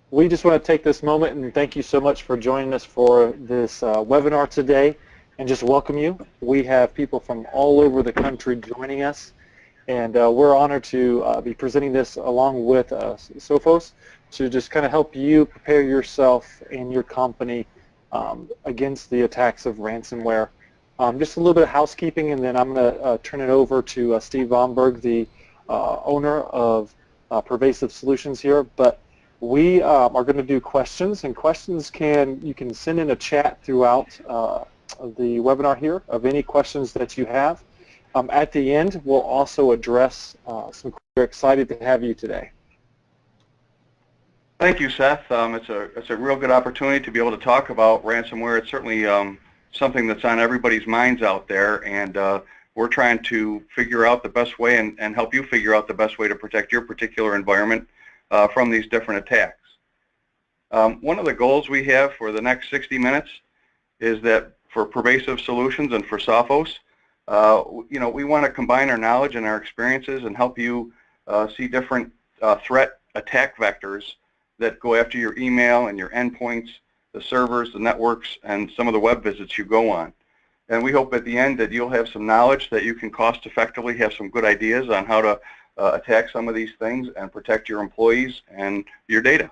we just want to take this moment and thank you so much for joining us for this webinar today and just welcome you. We have people from all over the country joining us, and we're honored to be presenting this along with Sophos to just kind of help you prepare yourself and your company against the attacks of ransomware. Just a little bit of housekeeping, and then I'm going to turn it over to Steve Bomberg, the owner of Pervasive Solutions here. But we are going to do questions, and questions you can send in a chat throughout the webinar here of any questions that you have. At the end, we'll also address some. We're excited to have you today. Thank you, Seth. It's a real good opportunity to be able to talk about ransomware. It's certainly something that's on everybody's minds out there, and we're trying to figure out the best way and help you figure out the best way to protect your particular environment from these different attacks. One of the goals we have for the next 60 minutes is that for Pervasive Solutions and for Sophos, we want to combine our knowledge and our experiences and help you see different threat attack vectors that go after your email and your endpoints, the servers, the networks, and some of the web visits you go on. And we hope at the end that you'll have some knowledge that you can cost effectively have some good ideas on how to attack some of these things and protect your employees and your data.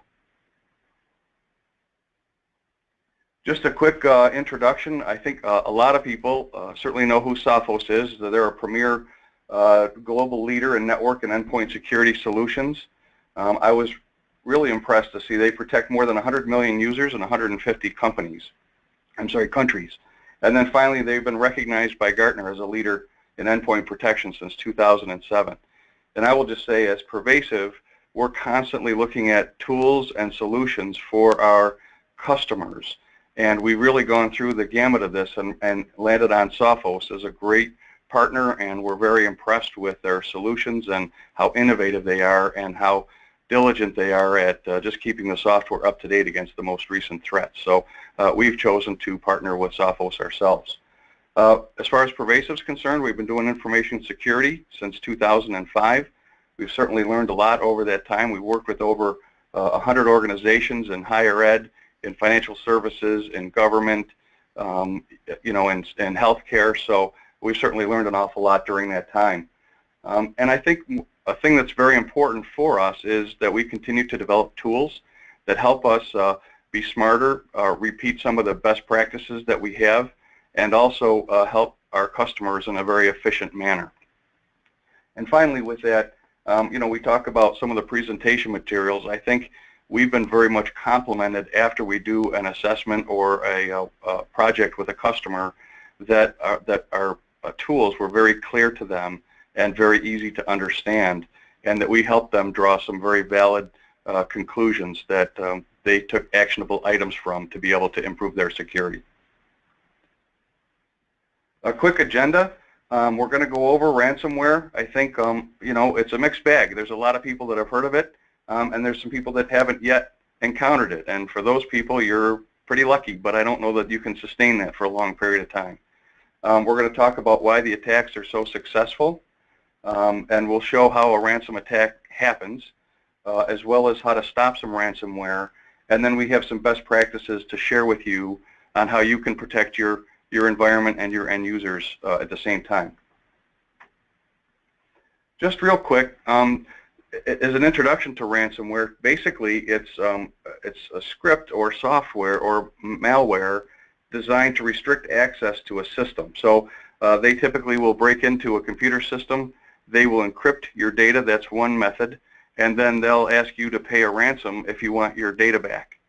Just a quick introduction. I think a lot of people certainly know who Sophos is. They're a premier global leader in network and endpoint security solutions. I was really impressed to see they protect more than 100 million users in 150 countries. And then finally, they've been recognized by Gartner as a leader in endpoint protection since 2007. And I will just say, as Pervasive, we're constantly looking at tools and solutions for our customers. And we've really gone through the gamut of this and landed on Sophos as a great partner, and we're very impressed with their solutions and how innovative they are and how diligent they are at just keeping the software up to date against the most recent threats. So we've chosen to partner with Sophos ourselves. As far as Pervasive is concerned, we've been doing information security since 2005. We've certainly learned a lot over that time. We've worked with over 100 organizations in higher ed, in financial services, in government, in healthcare. So we've certainly learned an awful lot during that time. And I think a thing that's very important for us is that we continue to develop tools that help us be smarter, repeat some of the best practices that we have, and also help our customers in a very efficient manner. And finally, with that, we talk about some of the presentation materials. I think we've been very much complimented after we do an assessment or a project with a customer that our tools were very clear to them and very easy to understand, and that we help them draw some very valid conclusions that they took actionable items from to be able to improve their security. A quick agenda. We're going to go over ransomware. I think, it's a mixed bag. There's a lot of people that have heard of it, and there's some people that haven't yet encountered it. And for those people, you're pretty lucky, but I don't know that you can sustain that for a long period of time. We're going to talk about why the attacks are so successful. And we'll show how a ransom attack happens, as well as how to stop some ransomware. And then we have some best practices to share with you on how you can protect your environment and your end users at the same time. Just real quick, as an introduction to ransomware, basically it's a script or software or malware designed to restrict access to a system. So they typically will break into a computer system. They will encrypt your data. That's one method. And then they'll ask you to pay a ransom if you want your data back.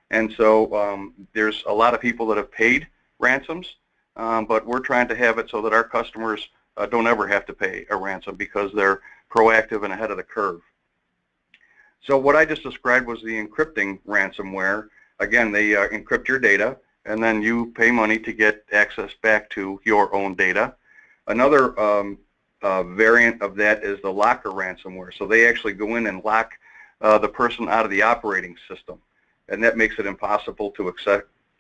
And so there's a lot of people that have paid ransoms, but we're trying to have it so that our customers don't ever have to pay a ransom because they're proactive and ahead of the curve. So what I just described was the encrypting ransomware. Again, they encrypt your data, and then you pay money to get access back to your own data. Another variant of that is the locker ransomware. So they actually go in and lock the person out of the operating system, and that makes it impossible to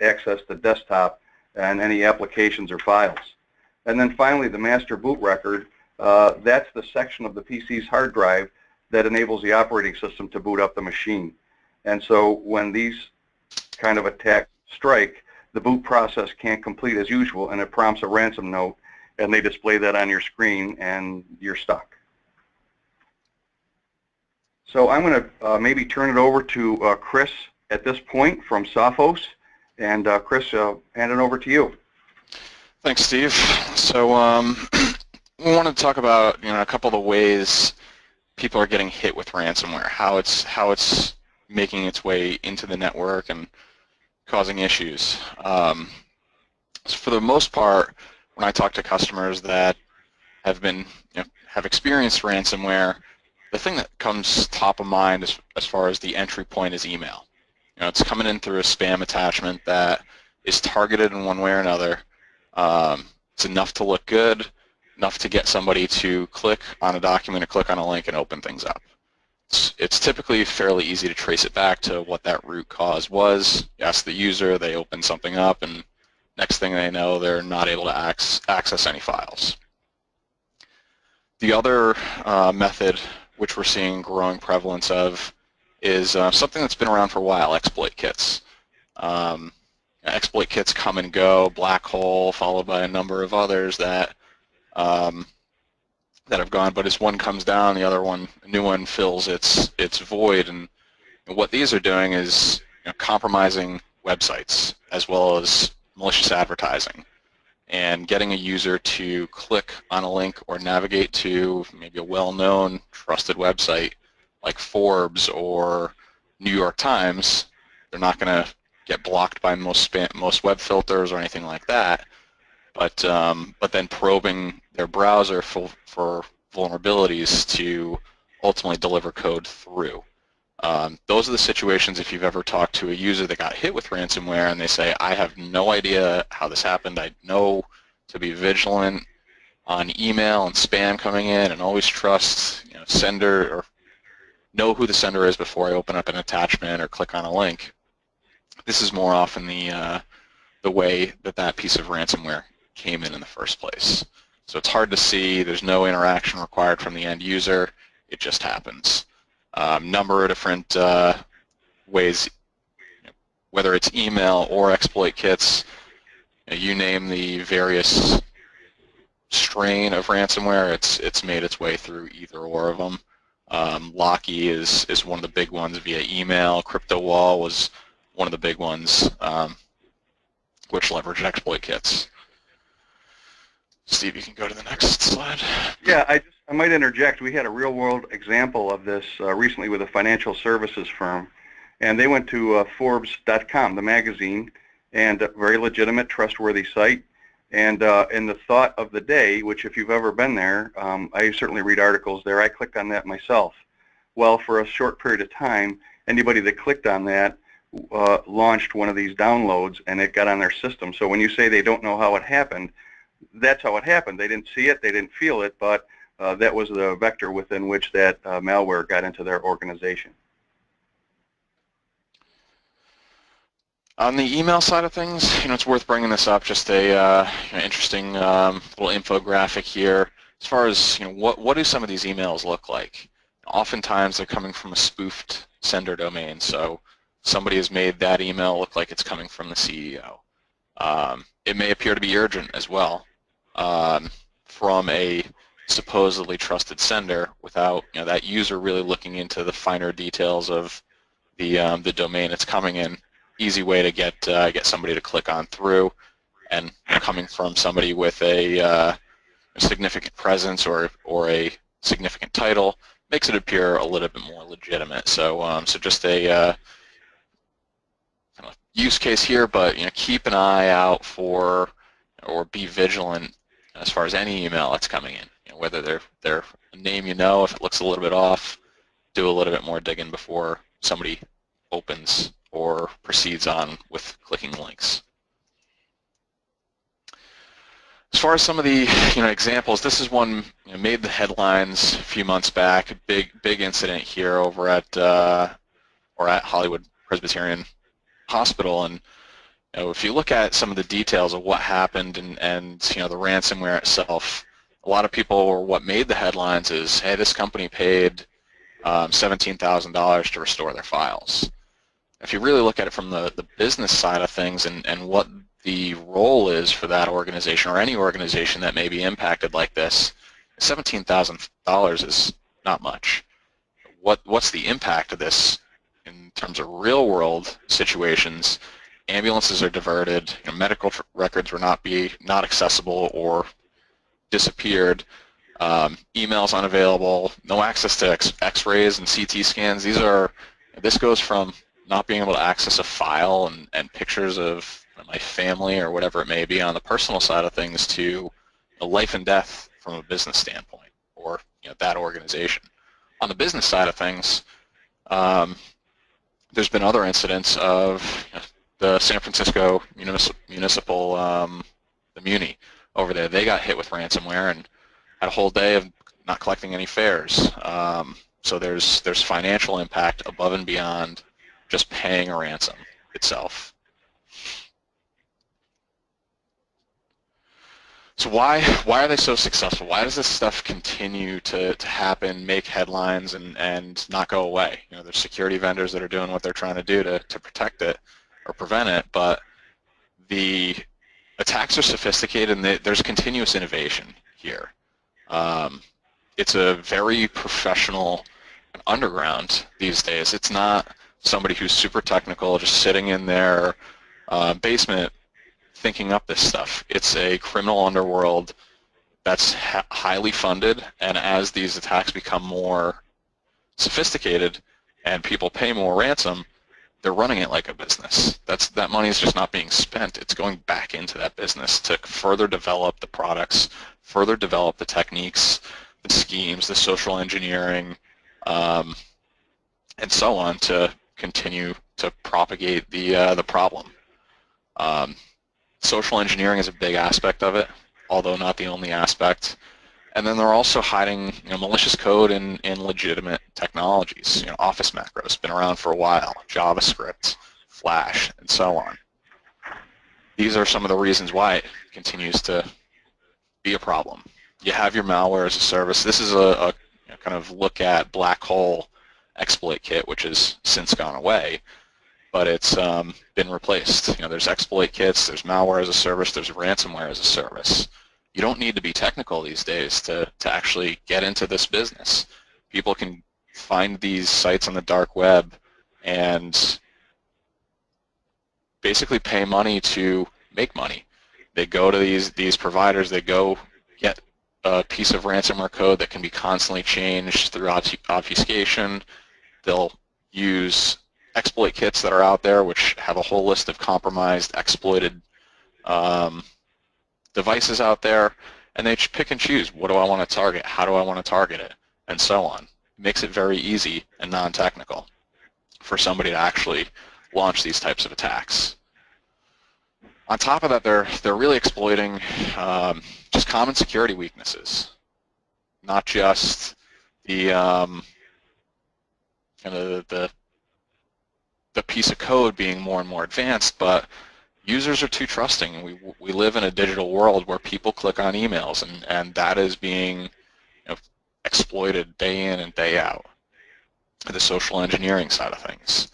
access the desktop and any applications or files. And then finally, the master boot record, that's the section of the PC's hard drive that enables the operating system to boot up the machine. And so when these kind of attacks strike, the boot process can't complete as usual, and it prompts a ransom note, and they display that on your screen, and you're stuck. So I'm going to maybe turn it over to Chris at this point from Sophos, and Chris, hand it over to you. Thanks, Steve. So we wanted to talk about a couple of the ways people are getting hit with ransomware, how it's making its way into the network and causing issues. So for the most part, when I talk to customers that have been have experienced ransomware, the thing that comes top of mind as far as the entry point is email. It's coming in through a spam attachment that is targeted in one way or another. It's enough to look good, enough to get somebody to click on a document or click on a link and open things up. It's typically fairly easy to trace it back to what that root cause was. You ask the user, they open something up, and next thing they know, they're not able to access any files. The other method, which we're seeing growing prevalence of, is something that's been around for a while, exploit kits. Exploit kits come and go, black hole, followed by a number of others that have gone, but as one comes down, the other one, a new one fills its void. And what these are doing is compromising websites as well as malicious advertising, and getting a user to click on a link or navigate to maybe a well-known, trusted website like Forbes or New York Times. They're not going to get blocked by most web filters or anything like that, but then probing their browser for vulnerabilities to ultimately deliver code through. Those are the situations if you've ever talked to a user that got hit with ransomware and they say, I have no idea how this happened. I know to be vigilant on email and spam coming in, and always trust sender, or know who the sender is before I open up an attachment or click on a link. This is more often the way that piece of ransomware came in the first place. So it's hard to see. There's no interaction required from the end user. It just happens. Number of different ways, whether it's email or exploit kits. You name the various strain of ransomware, it's made its way through either or of them. Locky is one of the big ones via email. CryptoWall was one of the big ones, which leveraged exploit kits. Steve, you can go to the next slide. Yeah, I might interject. We had a real-world example of this recently with a financial services firm, and they went to Forbes.com, the magazine, and a very legitimate, trustworthy site. And in the thought of the day, which if you've ever been there, I certainly read articles there. I clicked on that myself. Well, for a short period of time, anybody that clicked on that launched one of these downloads, and it got on their system. So when you say they don't know how it happened, that's how it happened. They didn't see it, they didn't feel it, but that was the vector within which that malware got into their organization. On the email side of things, it's worth bringing this up. Just a interesting little infographic here. As far as what do some of these emails look like? Oftentimes they're coming from a spoofed sender domain. So somebody has made that email look like it's coming from the CEO. It may appear to be urgent as well, from a supposedly trusted sender, without that user really looking into the finer details of the domain it's coming in. Easy way to get somebody to click on through, and coming from somebody with a significant presence or a significant title makes it appear a little bit more legitimate. So so just a kind of use case here, but keep an eye out for, or be vigilant as far as any email that's coming in. Whether they're a name if it looks a little bit off, do a little bit more digging before somebody opens or proceeds on with clicking links. As far as some of the examples, this is one made the headlines a few months back. A big incident here over at Hollywood Presbyterian Hospital, and if you look at some of the details of what happened and the ransomware itself, a lot of people, or what made the headlines is, hey, this company paid $17,000 to restore their files. if you really look at it from the business side of things and what the role is for that organization or any organization that may be impacted like this, $17,000 is not much. What's the impact of this in terms of real-world situations? Ambulances are diverted, medical records were not accessible or disappeared, emails unavailable, no access to X-rays and CT scans. This goes from not being able to access a file and pictures of my family or whatever it may be on the personal side of things to a life and death from a business standpoint or that organization. On the business side of things, there's been other incidents of the San Francisco municipal, the Muni over there. They got hit with ransomware and had a whole day of not collecting any fares. So there's financial impact above and beyond just paying a ransom itself. So why are they so successful? Why does this stuff continue to happen, make headlines, and not go away? There's security vendors that are doing what they're trying to do to protect it or prevent it, but the attacks are sophisticated and there's continuous innovation here. It's a very professional underground these days. It's not somebody who's super technical just sitting in their basement thinking up this stuff. It's a criminal underworld that's highly funded, and as these attacks become more sophisticated and people pay more ransom, they're running it like a business. That money is just not being spent. It's going back into that business to further develop the products, further develop the techniques, the schemes, the social engineering, and so on to continue to propagate the problem. Social engineering is a big aspect of it, although not the only aspect. And then they're also hiding malicious code in legitimate technologies. Office macros, been around for a while, JavaScript, Flash, and so on. These are some of the reasons why it continues to be a problem. You have your malware as a service. This is a kind of look at black hole exploit kit, which has since gone away, but it's been replaced. There's exploit kits, there's malware as a service, there's ransomware as a service. You don't need to be technical these days to actually get into this business. People can find these sites on the dark web and basically pay money to make money. They go to these providers, they go get a piece of ransomware code that can be constantly changed through obfuscation. They'll use exploit kits that are out there which have a whole list of compromised, exploited devices out there, and they pick and choose, what do I want to target, how do I want to target it, and so on. It makes it very easy and non-technical for somebody to actually launch these types of attacks. On top of that, they're really exploiting just common security weaknesses, not just the piece of code being more and more advanced, but users are too trusting. We live in a digital world where people click on emails, and that is being exploited day in and day out. The social engineering side of things.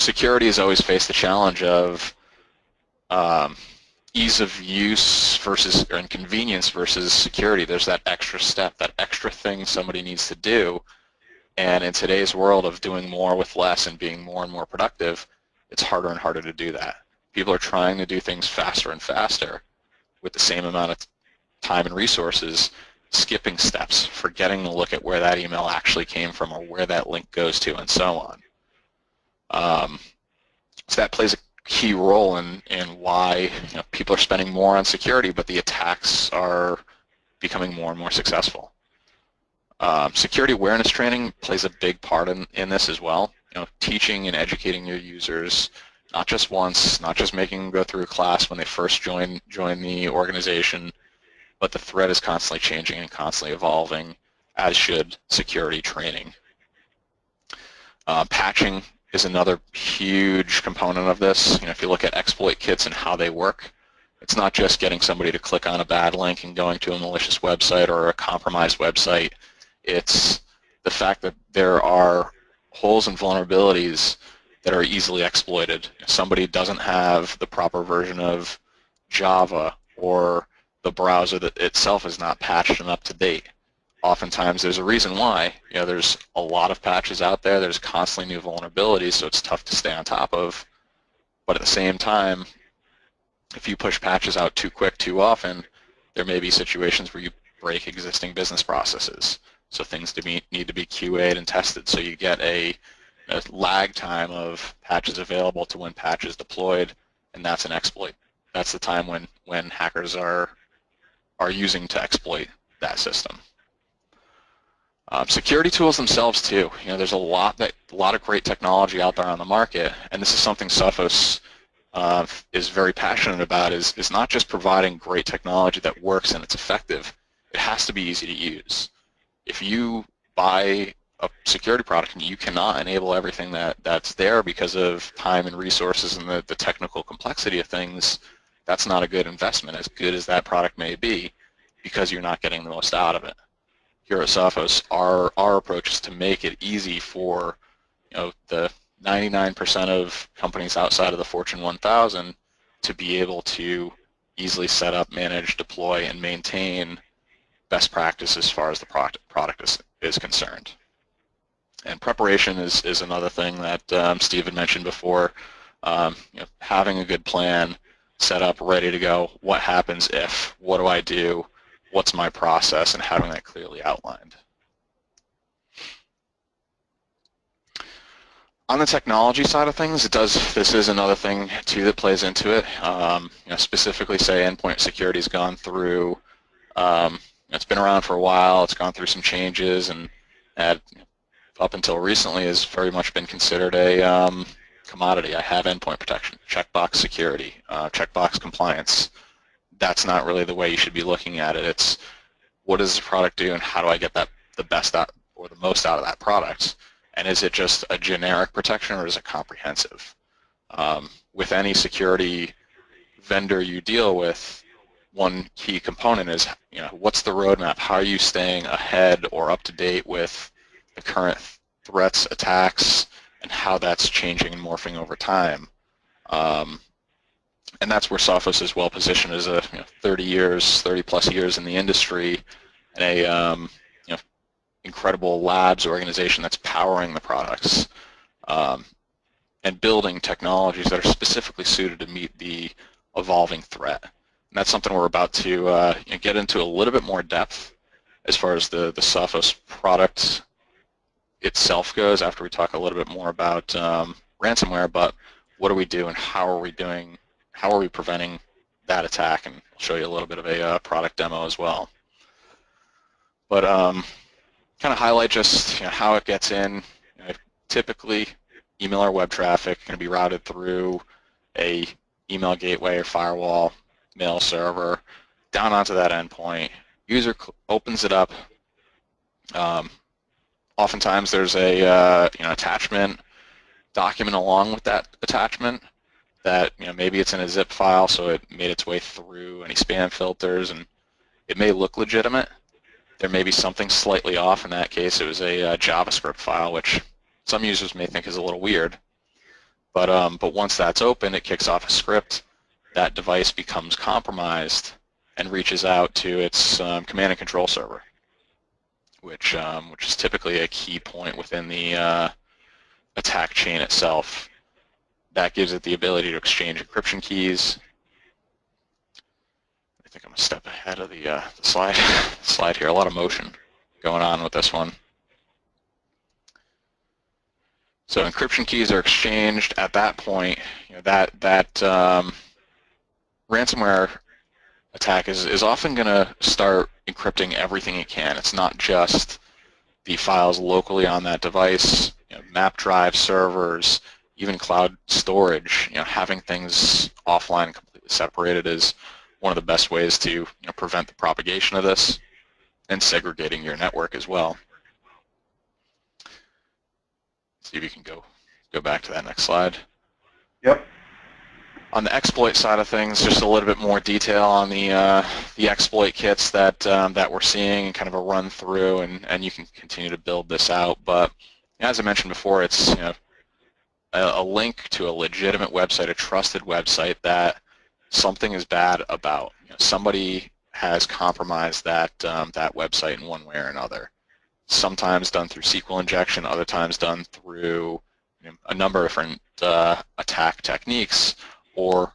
Security has always faced the challenge of ease of use versus or inconvenience versus security. There's that extra step, that extra thing somebody needs to do, and in today's world of doing more with less and being more and more productive, it's harder and harder to do that. People are trying to do things faster and faster with the same amount of time and resources, skipping steps, forgetting to look at where that email actually came from or where that link goes to, and so on. So that plays a key role in why people are spending more on security, but the attacks are becoming more and more successful. Security awareness training plays a big part in this as well. Teaching and educating your users, not just once, not just making them go through a class when they first join the organization, but the threat is constantly changing and constantly evolving, as should security training. Patching is another huge component of this. If you look at exploit kits and how they work, it's not just getting somebody to click on a bad link and going to a malicious website or a compromised website. It's the fact that there are holes and vulnerabilities that are easily exploited. If somebody doesn't have the proper version of Java, or the browser that itself is not patched and up to date. Oftentimes there's a reason why. There's a lot of patches out there, there's constantly new vulnerabilities, so it's tough to stay on top of. But at the same time, if you push patches out too quick, too often, there may be situations where you break existing business processes. So things need to be QA'd and tested, so you get a lag time of patches available to when patches deployed, and that's an exploit. That's the time when hackers are using to exploit that system. Security tools themselves too. There's a lot of great technology out there on the market, and this is something Sophos is very passionate about. Is not just providing great technology that works and it's effective. It has to be easy to use. If you buy a security product and you cannot enable everything that's there because of time and resources and the technical complexity of things, that's not a good investment, as good as that product may be, because you're not getting the most out of it. Here at Sophos, our approach is to make it easy for the 99% of companies outside of the Fortune 1000 to be able to easily set up, manage, deploy, and maintain best practice as far as the product is concerned. And preparation is another thing that Steve had mentioned before. Having a good plan set up, ready to go. What happens if? What do I do? What's my process? And having that clearly outlined. On the technology side of things, this is another thing too that plays into it. Specifically, say endpoint security has gone through. It's been around for a while. It's gone through some changes, and up until recently has very much been considered a commodity. I have endpoint protection, checkbox security, checkbox compliance. That's not really the way you should be looking at it. It's what does the product do, and how do I get the best out or the most out of that product? And is it just a generic protection, or is it comprehensive? With any security vendor you deal with, one key component is, what's the roadmap? How are you staying ahead or up to date with the current threats, attacks, and how that's changing and morphing over time? And that's where Sophos is well positioned as a 30 plus years in the industry, and a incredible labs organization that's powering the products and building technologies that are specifically suited to meet the evolving threat. And that's something we're about to get into a little bit more depth as far as the Sophos product itself goes after we talk a little bit more about ransomware. But what do we do, and how are we preventing that attack? And I'll show you a little bit of a product demo as well. But kind of highlight just how it gets in. Typically, email or web traffic going to be routed through a email gateway or firewall, mail server, down onto that endpoint. User opens it up. Oftentimes, there's a attachment document along with that attachment that maybe it's in a zip file, so it made its way through any spam filters, and it may look legitimate. There may be something slightly off. In that case, it was a JavaScript file, which some users may think is a little weird. But once that's open, it kicks off a script. That device becomes compromised and reaches out to its command and control server, which is typically a key point within the attack chain itself. That gives it the ability to exchange encryption keys. I think I'm a step ahead of the slide here. A lot of motion going on with this one. So encryption keys are exchanged. At that point, that ransomware attack is often going to start encrypting everything it can. It's not just the files locally on that device. Map drive servers, even cloud storage. Having things offline and completely separated is one of the best ways to prevent the propagation of this, and segregating your network as well. See if you can go back to that next slide. Yep. On the exploit side of things, just a little bit more detail on the exploit kits that we're seeing, and kind of a run through, and you can continue to build this out. But as I mentioned before, it's a link to a legitimate website, a trusted website that something is bad about. Somebody has compromised that that website in one way or another. Sometimes done through SQL injection, other times done through a number of different attack techniques, or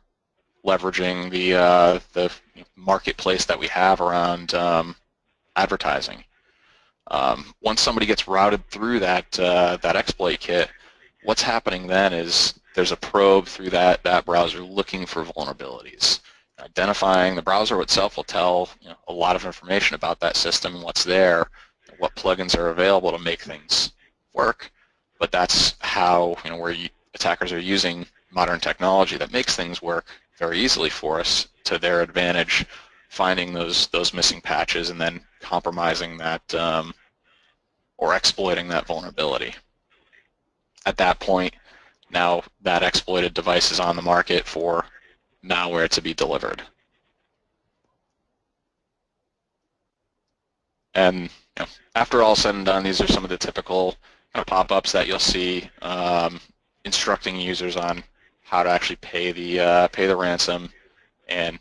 leveraging the marketplace that we have around advertising. Once somebody gets routed through that that exploit kit, what's happening then is there's a probe through that browser looking for vulnerabilities. Identifying the browser itself will tell a lot of information about that system and what's there, and what plugins are available to make things work. But that's how where attackers are using modern technology that makes things work very easily for us to their advantage, finding those missing patches and then compromising that or exploiting that vulnerability. At that point, now that exploited device is on the market for malware to be delivered. And after all said and done, these are some of the typical pop-ups that you'll see instructing users on how to actually pay the ransom, and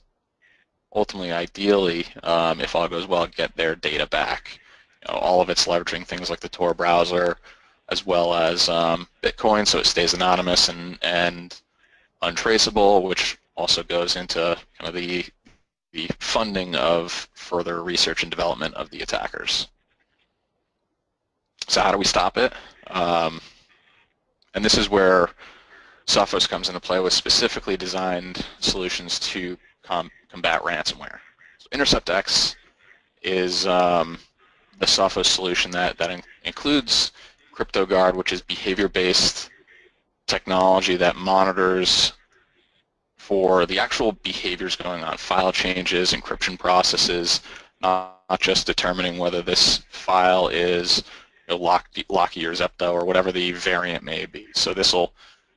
ultimately, ideally, if all goes well, get their data back. All of it's leveraging things like the Tor browser, as well as Bitcoin, so it stays anonymous and untraceable, which also goes into the funding of further research and development of the attackers. So how do we stop it? And this is where Sophos comes into play with specifically designed solutions to combat ransomware. So InterceptX is the Sophos solution that includes CryptoGuard, which is behavior-based technology that monitors for the actual behaviors going on, file changes, encryption processes, not just determining whether this file is Locky or Zepto or whatever the variant may be. So this will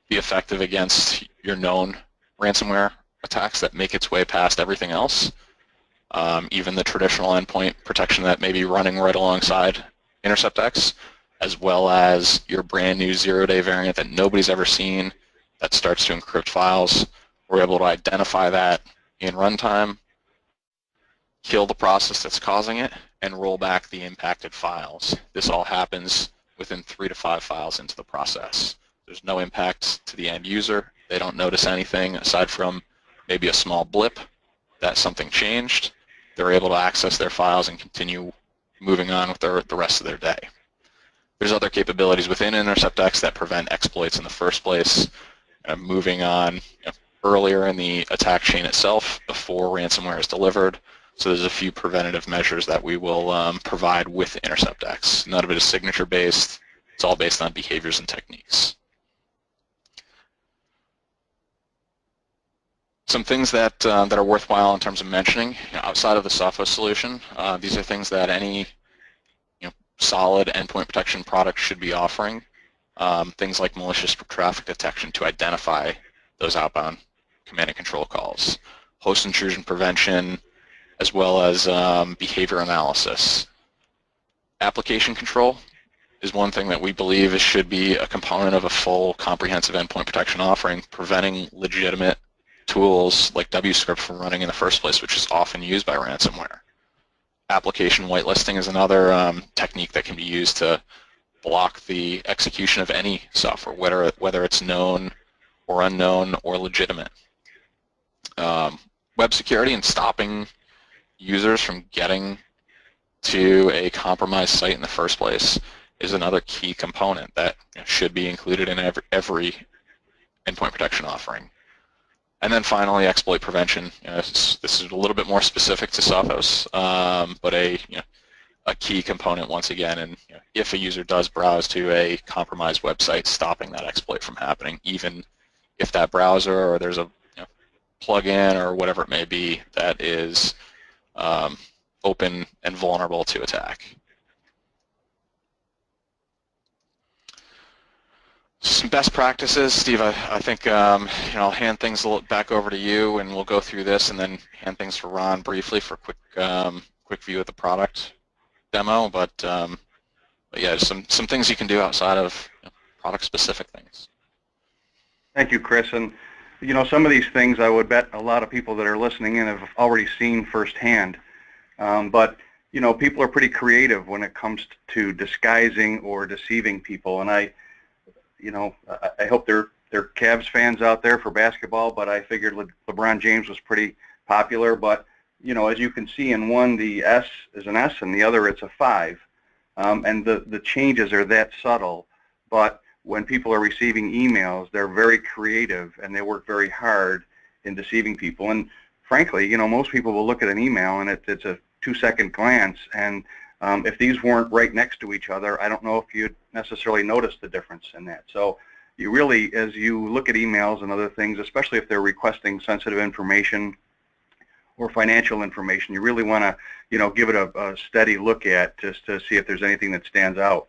be effective against your known ransomware attacks that make its way past everything else, even the traditional endpoint protection that may be running right alongside InterceptX, as well as your brand new zero-day variant that nobody's ever seen that starts to encrypt files. We're able to identify that in runtime, kill the process that's causing it, and roll back the impacted files. This all happens within 3 to 5 files into the process. There's no impact to the end user. They don't notice anything aside from maybe a small blip that something changed. They're able to access their files and continue moving on with the rest of their day. There's other capabilities within InterceptX that prevent exploits in the first place, moving on earlier in the attack chain itself before ransomware is delivered. So there's a few preventative measures that we will provide with InterceptX. None of it is signature-based. It's all based on behaviors and techniques. Some things that are worthwhile in terms of mentioning outside of the Sophos solution. These are things that any solid endpoint protection product should be offering. Things like malicious traffic detection to identify those outbound command and control calls, host intrusion prevention, as well as behavior analysis. Application control is one thing that we believe should be a component of a full comprehensive endpoint protection offering, preventing legitimate tools like WScript from running in the first place, which is often used by ransomware. Application whitelisting is another technique that can be used to block the execution of any software, whether it's known or unknown or legitimate. Web security and stopping users from getting to a compromised site in the first place is another key component that should be included in every endpoint protection offering. And then finally, exploit prevention. This is a little bit more specific to Sophos, but a key component once again. And if a user does browse to a compromised website, stopping that exploit from happening, even if that browser or there's a plugin or whatever it may be that is open and vulnerable to attack. Some best practices, Steve. I think I'll hand things back over to you, and we'll go through this, and then hand things to Ron briefly for a quick view of the product demo. But yeah, some things you can do outside of product-specific things. Thank you, Chris. And some of these things I would bet a lot of people that are listening in have already seen firsthand. But people are pretty creative when it comes to disguising or deceiving people. And I hope they're Cavs fans out there for basketball, but I figured LeBron James was pretty popular. But as you can see, in one the S is an S, and the other it's a 5, and the changes are that subtle. But when people are receiving emails, they're very creative and they work very hard in deceiving people. And frankly, most people will look at an email and it's a 2-second glance, and if these weren't right next to each other, I don't know if you'd necessarily notice the difference in that. So you really, as you look at emails and other things, especially if they're requesting sensitive information or financial information, you really want to give it a steady look at just to see if there's anything that stands out.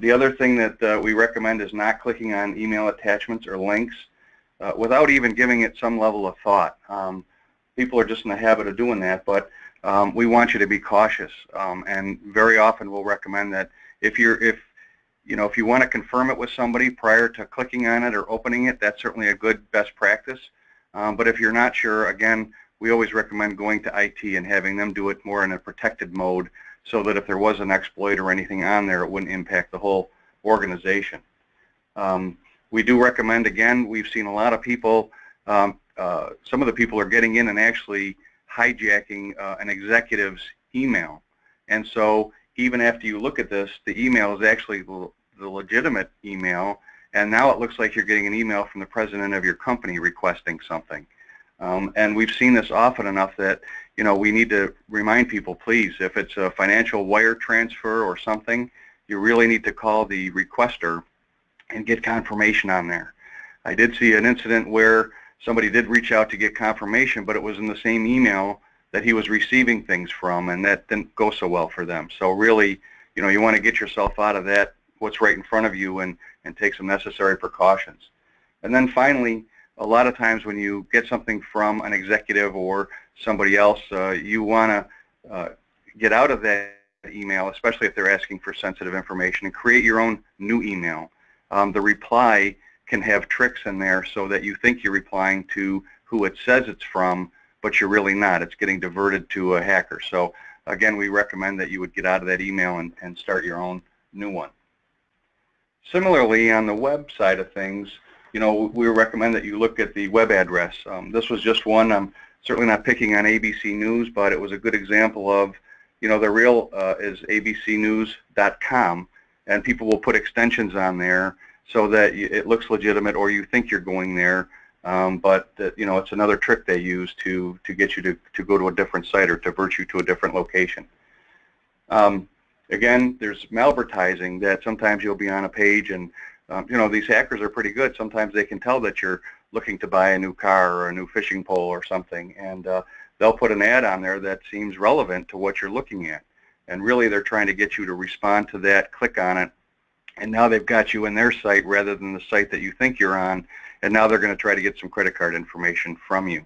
The other thing that we recommend is not clicking on email attachments or links without even giving it some level of thought. People are just in the habit of doing that, but we want you to be cautious. And very often we'll recommend that if you want to confirm it with somebody prior to clicking on it or opening it, that's certainly a good best practice. But if you're not sure, again, we always recommend going to IT and having them do it more in a protected mode, so that if there was an exploit or anything on there, it wouldn't impact the whole organization. We do recommend, again, we've seen a lot of people, some of the people are getting in and actually hijacking an executive's email. And so even after you look at this, the email is actually the legitimate email, and now it looks like you're getting an email from the president of your company requesting something. And we've seen this often enough that we need to remind people, please, if it's a financial wire transfer or something, you really need to call the requester and get confirmation on there. I did see an incident where somebody did reach out to get confirmation, but it was in the same email that he was receiving things from, and that didn't go so well for them. So really, you want to get yourself out of that, what's right in front of you, and take some necessary precautions. And then finally, a lot of times when you get something from an executive or somebody else, you want to get out of that email, especially if they're asking for sensitive information, and create your own new email. The reply can have tricks in there so that you think you're replying to who it says it's from, but you're really not. It's getting diverted to a hacker. So again, we recommend that you would get out of that email and start your own new one. Similarly, on the web side of things, we recommend that you look at the web address. This was just one. I'm certainly not picking on ABC News, but it was a good example of, the real is abcnews.com, and people will put extensions on there so that it looks legitimate, or you think you're going there, but it's another trick they use to get you to go to a different site or divert you to a different location. Again, there's malvertising that sometimes you'll be on a page and these hackers are pretty good. Sometimes they can tell that you're looking to buy a new car or a new fishing pole or something, and they'll put an ad on there that seems relevant to what you're looking at. And really they're trying to get you to respond to that, click on it, and now they've got you in their site rather than the site that you think you're on, and now they're going to try to get some credit card information from you.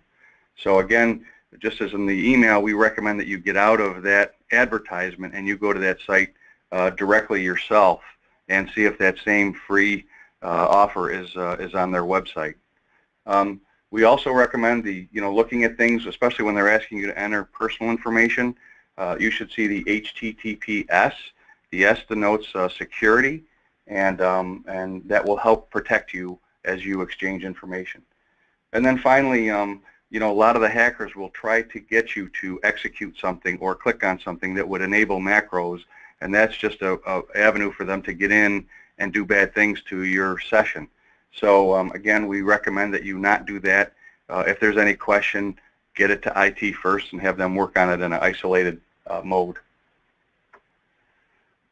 So again, just as in the email, we recommend that you get out of that advertisement and you go to that site directly yourself and see if that same free offer is on their website. We also recommend looking at things, especially when they're asking you to enter personal information. You should see the HTTPS. The S denotes security, and that will help protect you as you exchange information. And then finally, a lot of the hackers will try to get you to execute something or click on something that would enable macros, and that's just a avenue for them to get in and do bad things to your session. So again, we recommend that you not do that. If there's any question, get it to IT first and have them work on it in an isolated mode.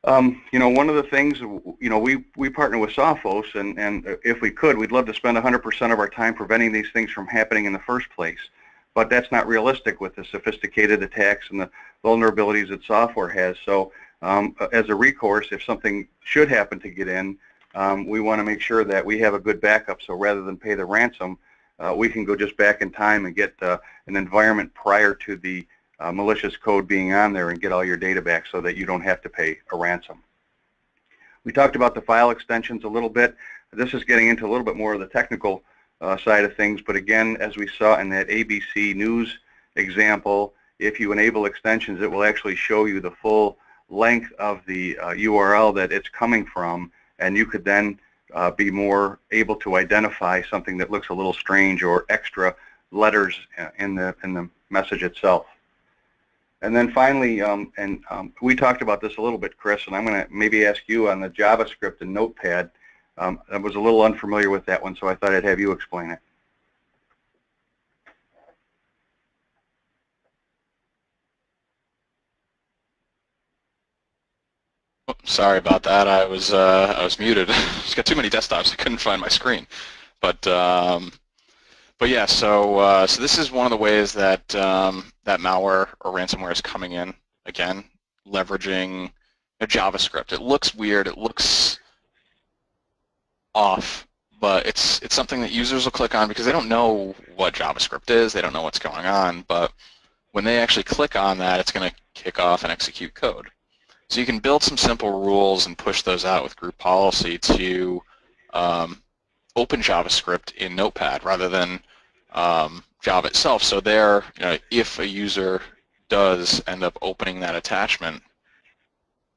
One of the things, we partner with Sophos, and if we could, we'd love to spend 100% of our time preventing these things from happening in the first place. But that's not realistic with the sophisticated attacks and the vulnerabilities that software has. So as a recourse, if something should happen to get in, we want to make sure that we have a good backup. So rather than pay the ransom, we can go just back in time and get an environment prior to the malicious code being on there and get all your data back so that you don't have to pay a ransom. We talked about the file extensions a little bit. This is getting into a little bit more of the technical side of things, but again, as we saw in that ABC News example, if you enable extensions, it will actually show you the full length of the URL that it's coming from, and you could then be more able to identify something that looks a little strange or extra letters in the message itself. And then finally, we talked about this a little bit, Chris, and I'm going to maybe ask you on the JavaScript and Notepad. I was a little unfamiliar with that one, so I thought I'd have you explain it. Oh, sorry about that. I was muted. Just got too many desktops. I couldn't find my screen. But yeah. So this is one of the ways that that malware or ransomware is coming in. Again, leveraging a JavaScript. It looks weird. It looks off, but it's something that users will click on because they don't know what JavaScript is. They don't know what's going on. But when they actually click on that, it's going to kick off and execute code. So you can build some simple rules and push those out with group policy to open JavaScript in Notepad rather than Java itself. So there, if a user does end up opening that attachment,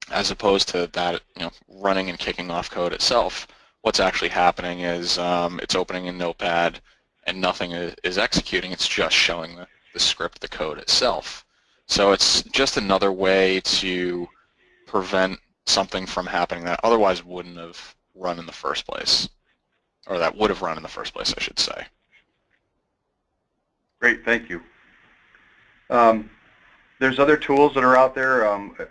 as opposed to that, running and kicking off code itself, what's actually happening is it's opening in Notepad and nothing is executing. It's just showing the script, the code itself. So it's just another way to prevent something from happening that otherwise wouldn't have run in the first place, or that would have run in the first place, I should say. Great, thank you. There's other tools that are out there,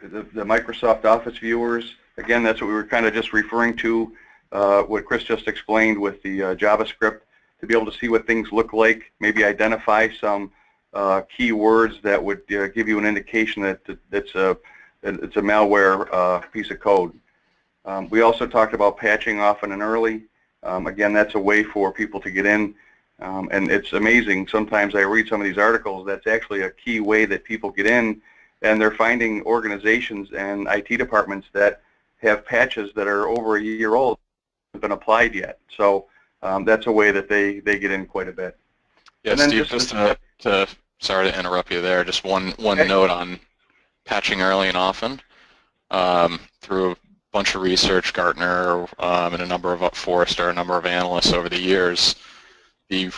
the Microsoft Office viewers. Again, that's what we were kind of just referring to, what Chris just explained with the JavaScript, to be able to see what things look like, maybe identify some keywords that would give you an indication that it's a malware piece of code. We also talked about patching often and early. Again, that's a way for people to get in. And it's amazing. Sometimes I read some of these articles. That's actually a key way that people get in, and they're finding organizations and IT departments that have patches that are over a year old, haven't been applied yet. So that's a way that they get in quite a bit. Yeah, and then Steve, just to sorry to interrupt you there. Just one note on patching early and often. Through a bunch of research, Gartner and a number of Forrester, a number of analysts over the years, the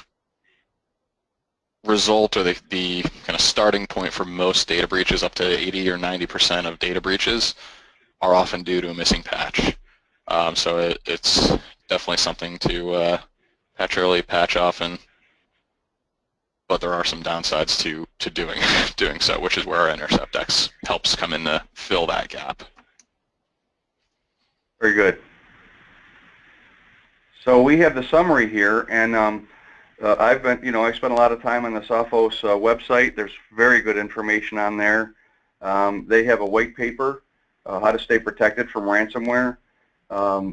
result or the kind of starting point for most data breaches, up to 80 or 90% of data breaches, are often due to a missing patch. So it's definitely something to patch early, patch often, but there are some downsides to doing so, which is where our InterceptX helps come in to fill that gap. Very good. So we have the summary here, and I spent a lot of time on the Sophos website. There's very good information on there. They have a white paper, how to stay protected from ransomware.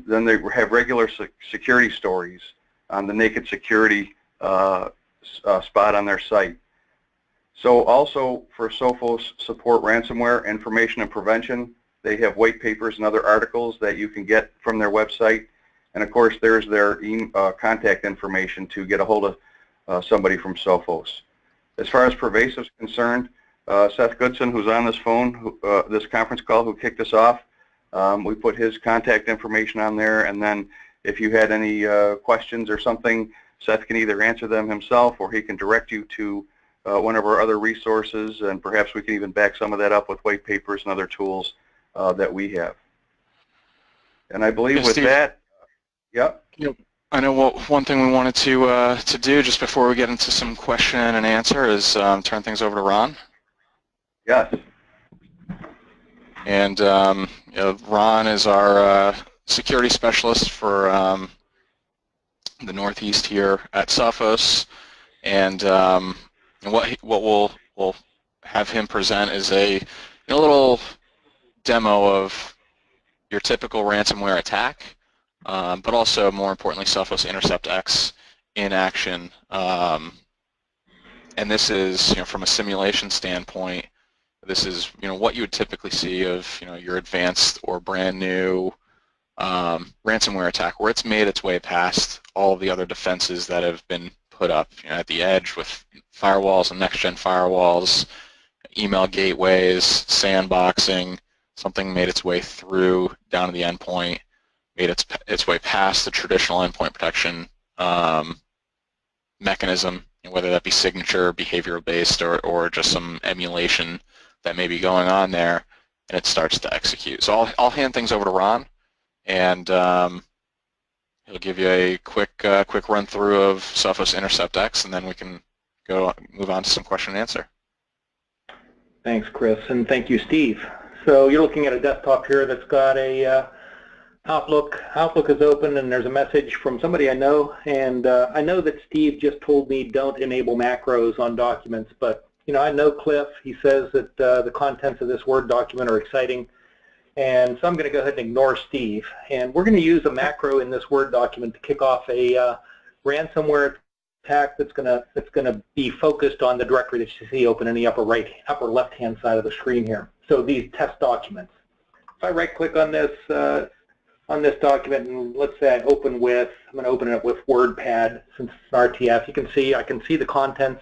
Then they have regular security stories on the naked security spot on their site. So also for Sophos support ransomware information and prevention, they have white papers and other articles that you can get from their website. And of course, there's their contact information to get a hold of somebody from Sophos. As far as Pervasive is concerned, Seth Goodson, who's on this phone, this conference call, who kicked us off, we put his contact information on there. And then if you had any questions or something, Seth can either answer them himself or he can direct you to one of our other resources, and perhaps we can even back some of that up with white papers and other tools that we have. And I believe with Steve, that, yep. I know one thing we wanted to do just before we get into some question and answer is turn things over to Ron. Yes. And Ron is our security specialist for the Northeast here at Sophos, and what we'll have him present is a little demo of your typical ransomware attack, but also more importantly Sophos InterceptX in action. And this is from a simulation standpoint. This is what you would typically see of your advanced or brand new ransomware attack where it's made its way past all of the other defenses that have been put up, at the edge with firewalls and next-gen firewalls, email gateways, sandboxing. Something made its way through down to the endpoint, made its way past the traditional endpoint protection mechanism, whether that be signature, behavioral-based, or just some emulation that may be going on there, and it starts to execute. So I'll hand things over to Ron, and he'll give you a quick run through of Sophos Intercept X, and then we can move on to some question and answer. Thanks, Chris, and thank you, Steve. So you're looking at a desktop here that's got a Outlook. Outlook is open, and there's a message from somebody I know, and I know that Steve just told me don't enable macros on documents, but I know Cliff. He says that the contents of this Word document are exciting, and so I'm going to go ahead and ignore Steve, and we're going to use a macro in this Word document to kick off a ransomware attack that's going to be focused on the directory that you see open in the upper left-hand side of the screen here. So these test documents. If I right-click on this document, and let's say I'm going to open it with WordPad since it's an RTF. I can see the contents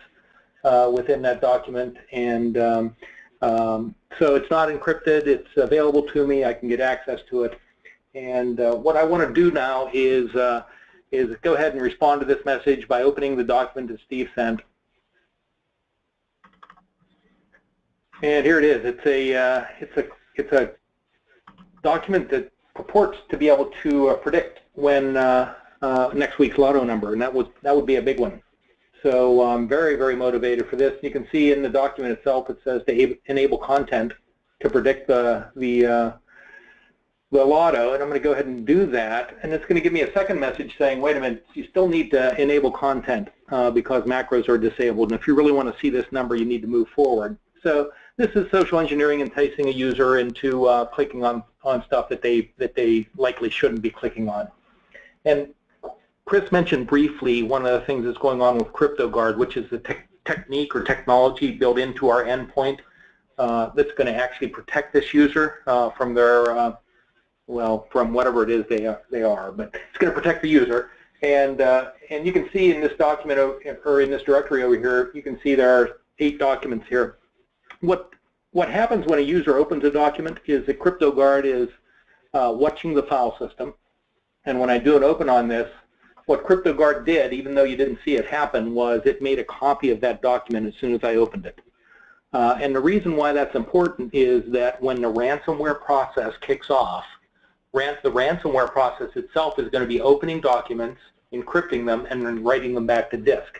within that document, and so it's not encrypted. It's available to me. I can get access to it. And what I want to do now is go ahead and respond to this message by opening the document that Steve sent. And here it is. It's a document that purports to be able to predict when next week's lotto number, and that would be a big one. So I'm very, very motivated for this. You can see in the document itself it says to enable content to predict the lotto, and I'm going to go ahead and do that, and it's going to give me a second message saying, wait a minute, you still need to enable content because macros are disabled, and if you really want to see this number, you need to move forward. So this is social engineering, enticing a user into clicking on stuff that they likely shouldn't be clicking on. And Chris mentioned briefly one of the things that's going on with CryptoGuard, which is the technique or technology built into our endpoint that's going to actually protect this user from their from whatever it is they are, but it's going to protect the user. And you can see in this document or in this directory over here, you can see there are 8 documents here. What happens when a user opens a document is that CryptoGuard is watching the file system, and when I do an open on this, what CryptoGuard did, even though you didn't see it happen, was it made a copy of that document as soon as I opened it. And the reason why that's important is that when the ransomware process kicks off, the ransomware process itself is going to be opening documents, encrypting them, and then writing them back to disk.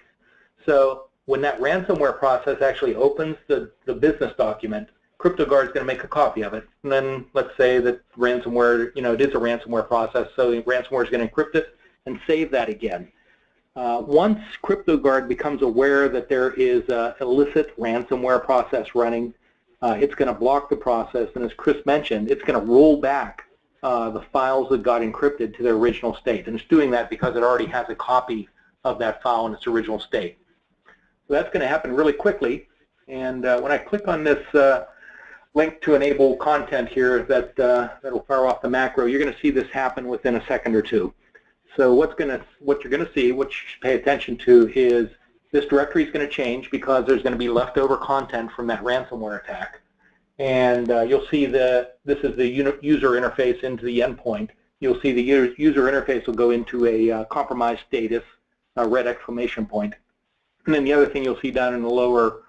So when that ransomware process actually opens the business document, CryptoGuard is going to make a copy of it. And then let's say that ransomware, it is a ransomware process, so the ransomware is going to encrypt it and save that again. Once CryptoGuard becomes aware that there is an illicit ransomware process running, it's going to block the process, and as Chris mentioned, it's going to roll back the files that got encrypted to their original state. And it's doing that because it already has a copy of that file in its original state. So that's going to happen really quickly. And when I click on this link to enable content here that'll fire off the macro, you're going to see this happen within a second or two. So what you're going to see, what you should pay attention to, is this directory is going to change because there's going to be leftover content from that ransomware attack. And you'll see this is the user interface into the endpoint. You'll see the user interface will go into a compromised status, a red exclamation point. And then the other thing you'll see down in the lower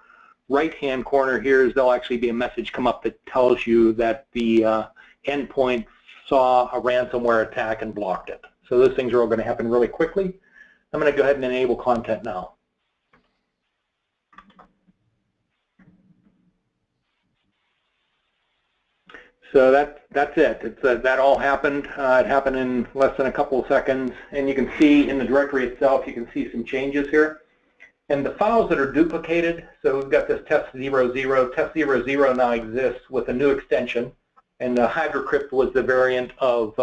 right-hand corner here is there'll actually be a message come up that tells you that the endpoint saw a ransomware attack and blocked it. So those things are all going to happen really quickly. I'm going to go ahead and enable content now. So that's it. That all happened. It happened in less than a couple of seconds. And you can see in the directory itself, you can see some changes here. And the files that are duplicated, so we've got this test00. Test00 now exists with a new extension. And HydroCrypt was the variant of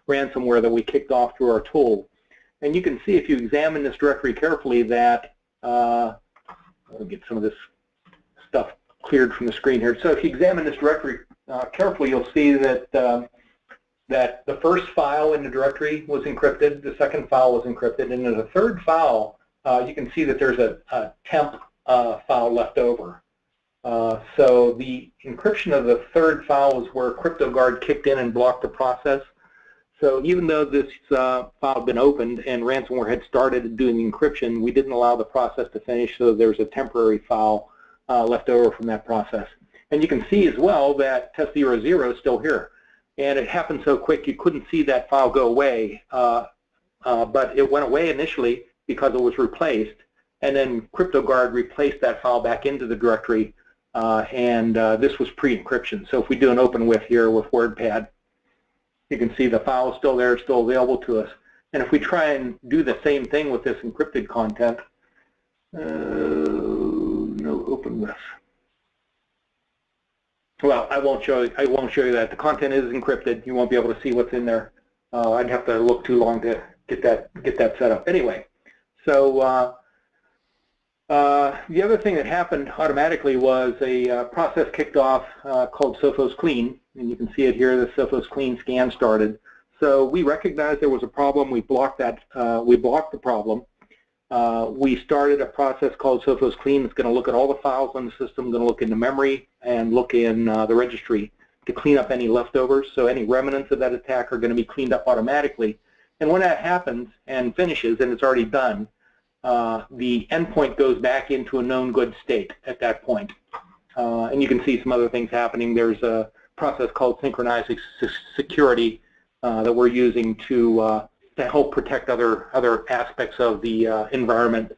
ransomware that we kicked off through our tool. And you can see if you examine this directory carefully that, I'll get some of this stuff cleared from the screen here. So if you examine this directory carefully, you'll see that that the first file in the directory was encrypted, the second file was encrypted, and in the third file, you can see that there's a temp file left over. So the encryption of the third file was where CryptoGuard kicked in and blocked the process. So even though this file had been opened and ransomware had started doing the encryption, we didn't allow the process to finish, so there's a temporary file left over from that process. And you can see as well that test 00 is still here. And it happened so quick you couldn't see that file go away, but it went away initially because it was replaced, and then CryptoGuard replaced that file back into the directory, and this was pre-encryption. So if we do an open with here with WordPad, you can see the file is still there, still available to us. And if we try and do the same thing with this encrypted content, no open with. Well, I won't show you that. The content is encrypted. You won't be able to see what's in there. I'd have to look too long to get that set up. Anyway, so the other thing that happened automatically was a process kicked off called Sophos Clean, and you can see it here. The Sophos Clean scan started. So we recognized there was a problem. We blocked that. We blocked the problem. We started a process called Sophos Clean. It's going to look at all the files on the system, going to look in the memory and look in the registry to clean up any leftovers. So any remnants of that attack are going to be cleaned up automatically. And when that happens and finishes, and it's already done, the endpoint goes back into a known good state at that point. And you can see some other things happening. There's a process called synchronized security that we're using to help protect other aspects of the environment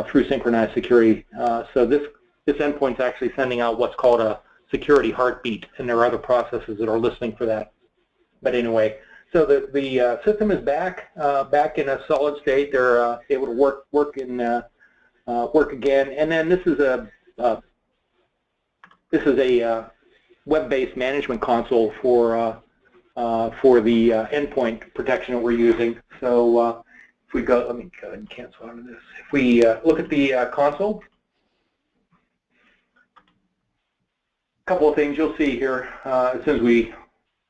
through synchronized security. So this endpoint's actually sending out what's called a security heartbeat, and there are other processes that are listening for that. But anyway, so the system is back in a solid state. They're able to work again. And then this is a web-based management console for the endpoint protection that we're using. So if we go, let me go ahead and cancel out of this. If we look at the console, a couple of things you'll see here. As soon as we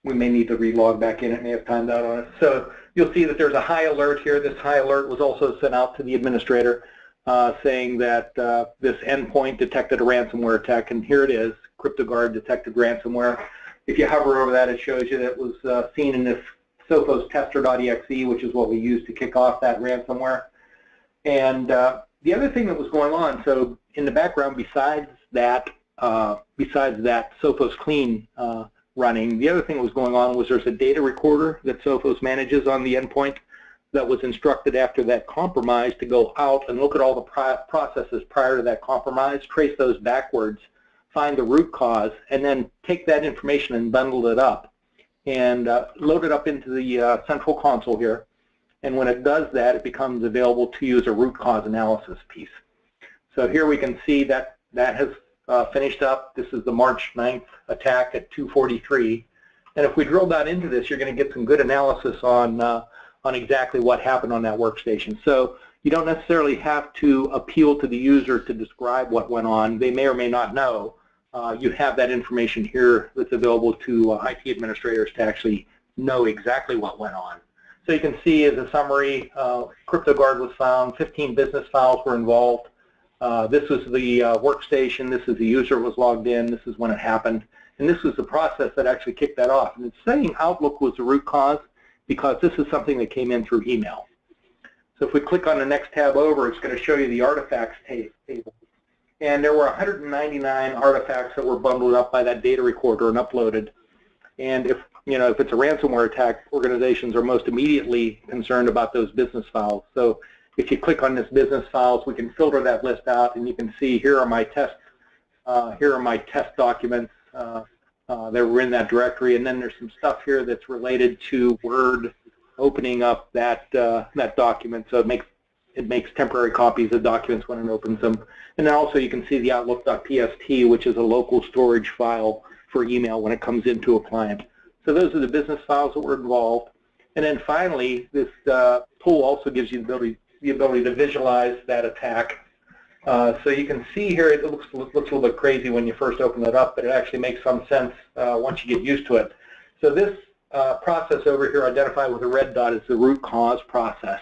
may need to relog back in, it may have timed out on us. So you'll see that there's a high alert here. This high alert was also sent out to the administrator saying that this endpoint detected a ransomware attack, and here it is, CryptoGuard detected ransomware. If you hover over that, it shows you that it was seen in this Sophos tester.exe, which is what we use to kick off that ransomware. And the other thing that was going on, so in the background, besides that Sophos Clean running, the other thing that was going on was there's a data recorder that Sophos manages on the endpoint that was instructed after that compromise to go out and look at all the processes prior to that compromise, trace those backwards, find the root cause, and then take that information and bundle it up and load it up into the central console here. And when it does that, it becomes available to use a root cause analysis piece. So here we can see that that has finished up. This is the March 9th attack at 2:43. And if we drill down into this, you're going to get some good analysis on exactly what happened on that workstation. So you don't necessarily have to appeal to the user to describe what went on. They may or may not know. You have that information here that's available to IT administrators to actually know exactly what went on. So you can see as a summary, CryptoGuard was found, 15 business files were involved. This was the workstation, this is the user was logged in, this is when it happened, and this was the process that actually kicked that off. And it's saying Outlook was the root cause because this is something that came in through email. So if we click on the next tab over, it's going to show you the artifacts table. And there were 199 artifacts that were bundled up by that data recorder and uploaded. And if it's a ransomware attack, organizations are most immediately concerned about those business files. So if you click on this business files, we can filter that list out, and you can see here are my test documents that were in that directory, and then there's some stuff here that's related to Word opening up that document. So it makes temporary copies of documents when it opens them. And then also you can see the Outlook.pst, which is a local storage file for email when it comes into a client. So those are the business files that were involved. And then finally, this tool also gives you the ability to visualize that attack. So you can see here, it looks a little bit crazy when you first open it up, but it actually makes some sense once you get used to it. So this process over here identified with a red dot is the root cause process.